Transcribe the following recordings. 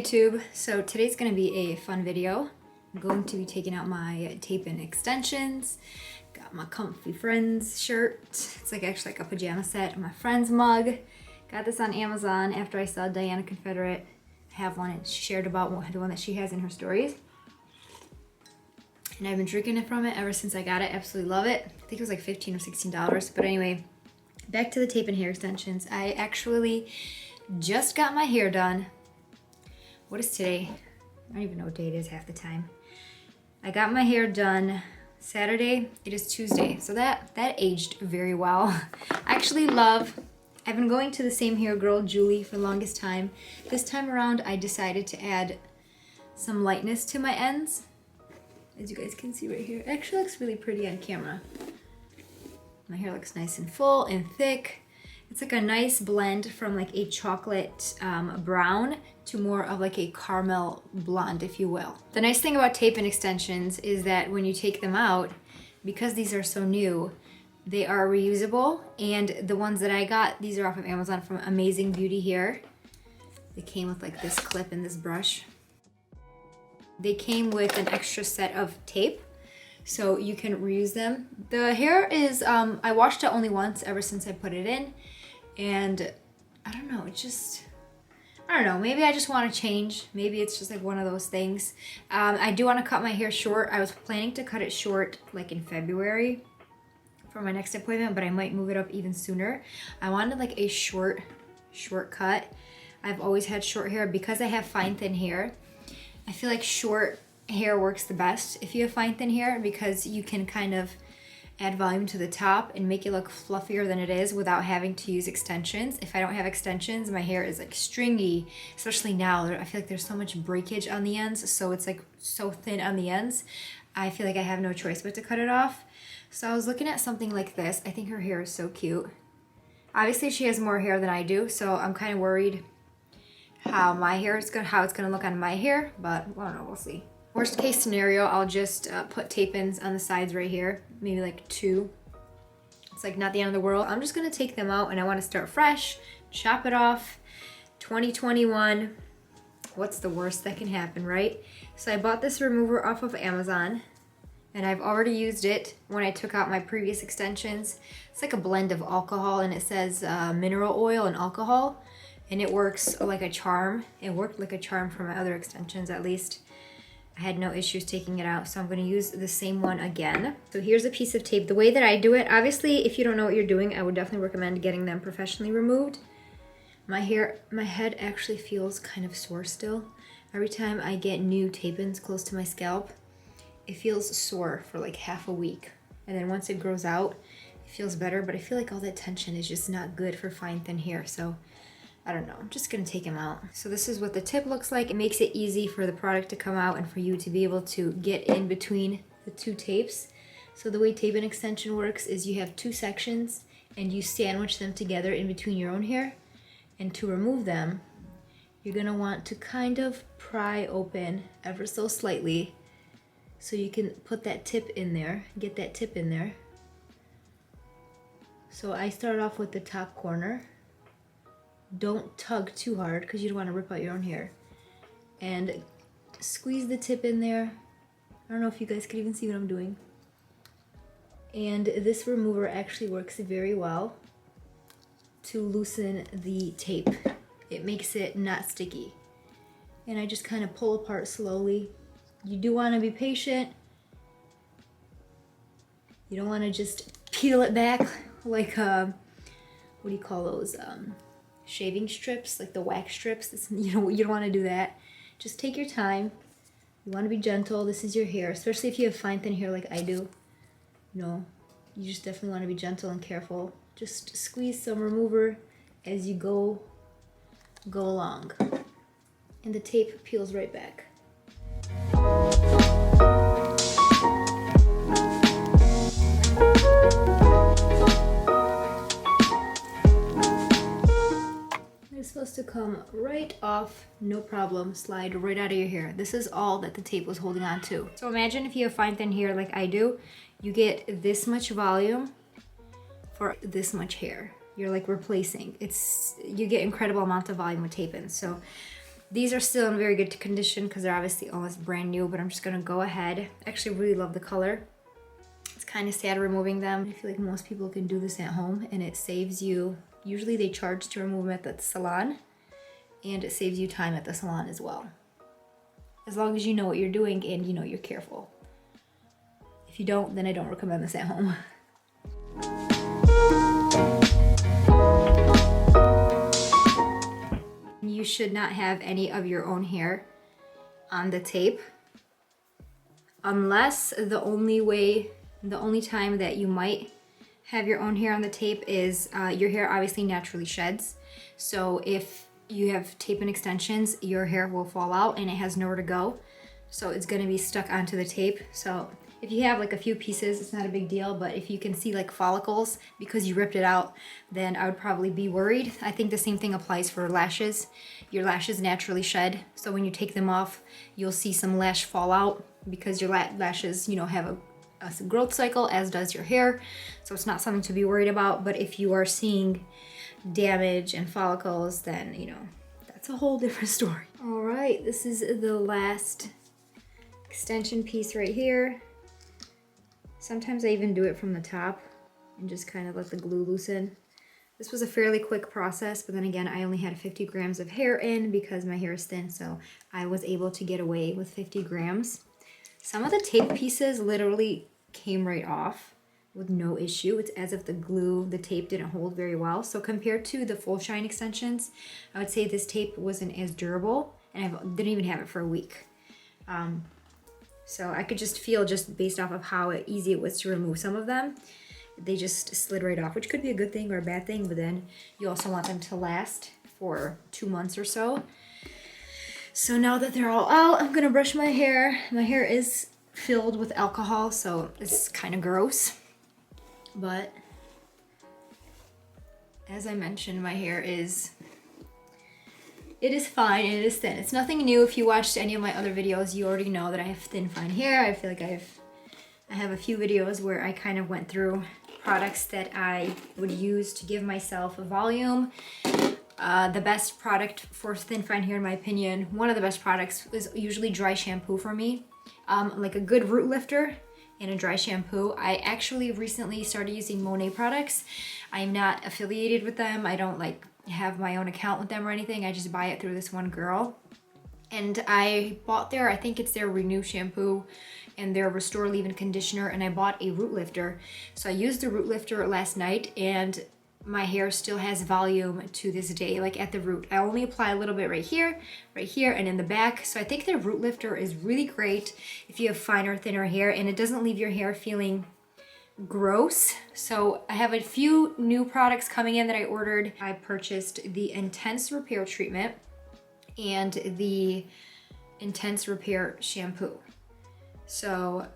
YouTube. So today's gonna be a fun video. I'm going to be taking out my tape and extensions. Got my comfy friends shirt. It's like actually like a pajama set. My friend's mug. Got this on Amazon after I saw Diana Confederate have one and she shared about the one that she has in her stories. And I've been drinking it from it ever since I got it. Absolutely love it. I think it was like $15 or $16. But anyway, back to the tape and hair extensions. I actually just got my hair done. What is today? I don't even know what day it is half the time. I got my hair done Saturday. It is Tuesday. So that aged very well. I actually love, I've been going to the same hair girl, Julie, for the longest time. This time around, I decided to add some lightness to my ends. As you guys can see right here. It actually looks really pretty on camera. My hair looks nice and full and thick. It's like a nice blend from like a chocolate brown to more of like a caramel blonde, if you will. The nice thing about tape and extensions is that when you take them out, because these are so new, they are reusable. And the ones that I got, these are off of Amazon from Amazing Beauty Hair. They came with like this clip and this brush. They came with an extra set of tape, so you can reuse them. The hair is, I washed it only once ever since I put it in. And I don't know, it's just, I don't know, maybe I just want to change. Maybe it's just like one of those things. I do want to cut my hair short. I was planning to cut it short like in February for my next appointment, but I might move it up even sooner. I wanted like a short cut. I've always had short hair because I have fine thin hair. I feel like short hair works the best if you have fine thin hair because you can kind of add volume to the top and make it look fluffier than it is without having to use extensions. If I don't have extensions, my hair is like stringy, especially now. I feel like there's so much breakage on the ends, so it's like so thin on the ends. I feel like I have no choice but to cut it off. So I was looking at something like this. I think her hair is so cute. Obviously she has more hair than I do, so I'm kind of worried how it's gonna look on my hair, but I don't know, we'll see. Worst case scenario, I'll just put tape-ins on the sides right here, maybe like 2. It's like not the end of the world. I'm just gonna take them out and I wanna start fresh, chop it off. 2021, what's the worst that can happen, right? So I bought this remover off of Amazon and I've already used it when I took out my previous extensions. It's like a blend of alcohol and it says mineral oil and alcohol, and it works like a charm. It worked like a charm for my other extensions at least. I had no issues taking it out, so I'm going to use the same one again. So here's a piece of tape. The way that I do it, obviously, if you don't know what you're doing, I would definitely recommend getting them professionally removed. My head actually feels kind of sore still. Every time I get new tape-ins close to my scalp, it feels sore for like half a week. And then once it grows out, it feels better, but I feel like all that tension is just not good for fine, thin hair. So I don't know, I'm just gonna take them out. So this is what the tip looks like. It makes it easy for the product to come out and for you to be able to get in between the 2 tapes. So the way tape and extension works is you have 2 sections and you sandwich them together in between your own hair. And to remove them, you're gonna want to kind of pry open ever so slightly so you can put that tip in there, get that tip in there. So I start off with the top corner. Don't tug too hard because you don't want to rip out your own hair. And squeeze the tip in there. I don't know if you guys can even see what I'm doing. And this remover actually works very well to loosen the tape. It makes it not sticky. And I just kind of pull apart slowly. You do want to be patient. You don't want to just peel it back like, what do you call those? Shaving strips, like the wax strips. You don't want to do that. Just take your time. You want to be gentle. This is your hair, especially if you have fine thin hair like I do. You know, you just definitely want to be gentle and careful. Just squeeze some remover as you go along, and the tape peels right back. It's supposed to come right off, no problem, slide right out of your hair. This is all that the tape was holding on to. So imagine if you have fine thin hair like I do, you get this much volume for this much hair. You're like replacing. You get incredible amount of volume with tape-ins. So These are still in very good condition because they're obviously almost brand new, but I'm just gonna go ahead. I actually really love the color. It's kind of sad removing them. I feel like most people can do this at home and it saves you, usually they charge to remove them at the salon, and it saves you time at the salon as well. As long as you know what you're doing and you know you're careful. If you don't, then I don't recommend this at home. You should not have any of your own hair on the tape, unless the only time that you might have your own hair on the tape is your hair obviously naturally sheds. So if you have tape and extensions, your hair will fall out and it has nowhere to go. So it's gonna be stuck onto the tape. So if you have like a few pieces, it's not a big deal, but if you can see like follicles because you ripped it out, then I would probably be worried. I think the same thing applies for lashes. Your lashes naturally shed, so when you take them off, you'll see some lash fallout because your lashes, you know, have a growth cycle, as does your hair. So it's not something to be worried about, but if you are seeing damage and follicles, then, you know, that's a whole different story. All right, this is the last extension piece right here. Sometimes I even do it from the top and just kind of let the glue loosen. This was a fairly quick process, but then again, I only had 50 grams of hair in because my hair is thin, so I was able to get away with 50 grams. Some of the tape pieces literally came right off with no issue. It's as if the tape didn't hold very well. So compared to the full shine extensions, I would say this tape wasn't as durable, and I didn't even have it for a week. So I could just feel, just based off of how easy it was to remove some of them, they just slid right off, which could be a good thing or a bad thing, but then you also want them to last for 2 months or so. So now that they're all out, I'm gonna brush my hair. My hair is filled with alcohol, so it's kind of gross. But as I mentioned, my hair is fine and it is thin. It's nothing new. If you watched any of my other videos, you already know that I have thin, fine hair. I feel like I have a few videos where I kind of went through products that I would use to give myself a volume. The best product for thin, fine hair, in my opinion, one of the best products is usually dry shampoo for me. Like a good root lifter and a dry shampoo. I actually recently started using Monet products. I'm not affiliated with them. I don't like have my own account with them or anything. I just buy it through this one girl. And I bought I think it's their Renew shampoo and their Restore Leave-In conditioner, and I bought a root lifter. So I used the root lifter last night and my hair still has volume to this day, like at the root. I only apply a little bit right here, and in the back. So I think the root lifter is really great if you have finer, thinner hair, and it doesn't leave your hair feeling gross. So I have a few new products coming in that I ordered. I purchased the Intense Repair treatment and the Intense Repair shampoo. So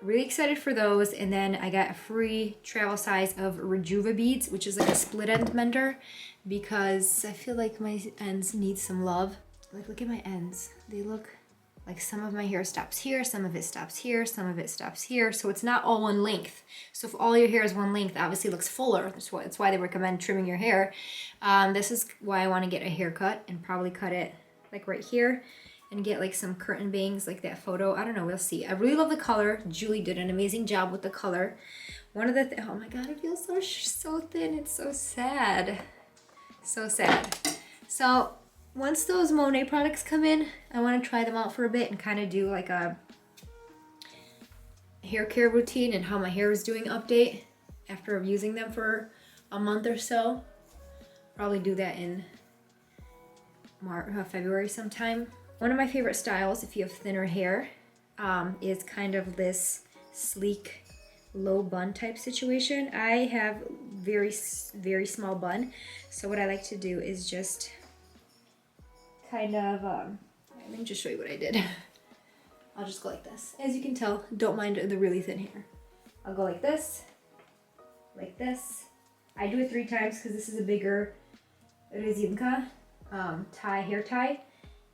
really excited for those. And then I got a free travel size of Rejuva beads, which is like a split end mender, because I feel like my ends need some love. Like, look at my ends. They look like some of my hair stops here, some of it stops here, some of it stops here. So it's not all one length. So if all your hair is one length, obviously it looks fuller. That's why they recommend trimming your hair. This is why I want to get a haircut and probably cut it like right here and get like some curtain bangs like that photo. I don't know, we'll see. I really love the color. Julie did an amazing job with the color. One of the, oh my God, it feels so thin. It's so sad. So sad. So once those Monet products come in, I want to try them out for a bit and kind of do like a hair care routine and how my hair is doing update after using them for a month or so. Probably do that in February sometime. One of my favorite styles, if you have thinner hair, is kind of this sleek low bun type situation. I have very small bun, so what I like to do is just kind of, let me just show you what I did. I'll just go like this. As you can tell, don't mind the really thin hair. I'll go like this. I do it 3 times because this is a bigger rezynka hair tie.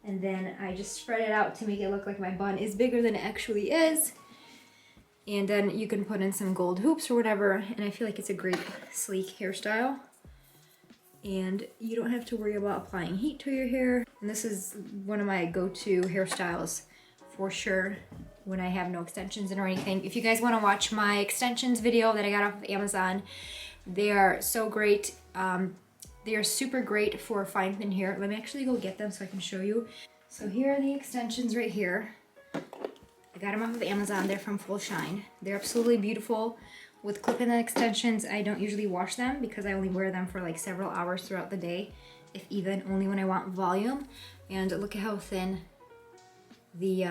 And then I just spread it out to make it look like my bun is bigger than it actually is. And then you can put in some gold hoops or whatever. And I feel like it's a great sleek hairstyle. and you don't have to worry about applying heat to your hair. And this is one of my go-to hairstyles for sure when I have no extensions in or anything. If you guys want to watch my extensions video that I got off of Amazon, they are so great. They are super great for fine thin hair. Let me actually go get them so I can show you. So here are the extensions right here. I got them off of Amazon. They're from Full Shine. They're absolutely beautiful. With clip-in extensions, I don't usually wash them because I only wear them for like several hours throughout the day, if even, only when I want volume. And look at how thin the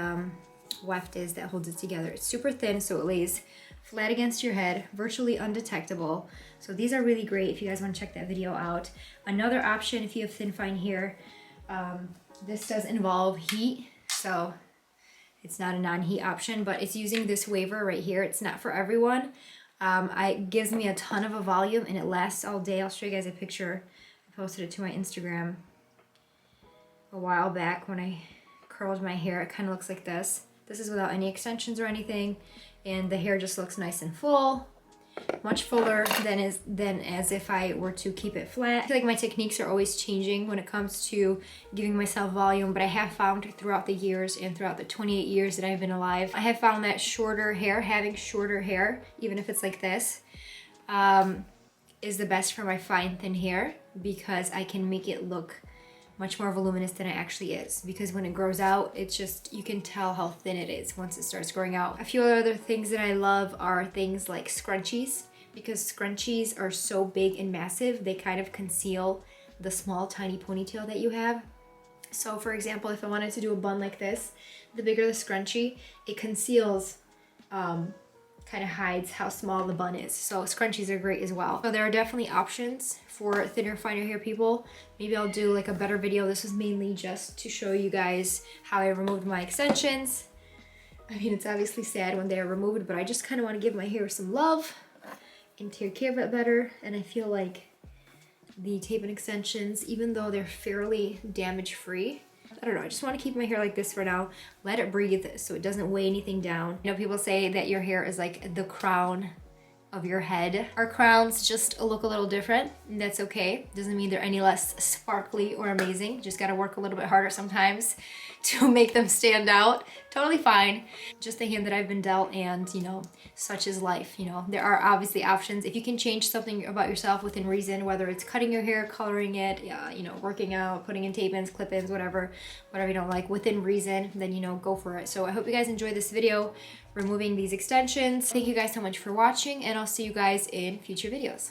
weft is that holds it together. It's super thin, so it lays flat against your head, virtually undetectable. So these are really great if you guys want to check that video out. Another option if you have thin fine hair, this does involve heat, so it's not a non-heat option, but it's using this waver right here. It's not for everyone. It gives me a ton of a volume and it lasts all day. I'll show you guys a picture. I posted it to my Instagram a while back when I curled my hair. It kind of looks like this. This is without any extensions or anything, and the hair just looks nice and full. Much fuller than as if I were to keep it flat. I feel like my techniques are always changing when it comes to giving myself volume, but I have found throughout the years and throughout the 28 years that I've been alive, I have found that having shorter hair, even if it's like this, is the best for my fine thin hair because I can make it look much more voluminous than it actually is, because when it grows out, it's just, you can tell how thin it is once it starts growing out. A few other things that I love are things like scrunchies, because scrunchies are so big and massive, they kind of conceal the small tiny ponytail that you have. So for example, if I wanted to do a bun like this, the bigger the scrunchie, it conceals, kind of hides how small the bun is. So scrunchies are great as well. So there are definitely options for thinner, finer hair people. Maybe I'll do like a better video. This was mainly just to show you guys how I removed my extensions. I mean, it's obviously sad when they're removed, but I just kind of want to give my hair some love and take care of it better. And I feel like the tape-in extensions, even though they're fairly damage-free, I don't know, I just want to keep my hair like this for now. Let it breathe so it doesn't weigh anything down. You know, people say that your hair is like the crown of your head. Our crowns just look a little different, and that's okay. Doesn't mean they're any less sparkly or amazing. Just gotta work a little bit harder sometimes to make them stand out. Totally fine. Just the hand that I've been dealt, and you know, such is life. You know, there are obviously options. If you can change something about yourself within reason, whether it's cutting your hair, coloring it, you know, working out, putting in tape-ins, clip-ins, whatever you don't like, within reason, then you know, go for it. So I hope you guys enjoyed this video removing these extensions. Thank you guys so much for watching, and I'll see you guys in future videos.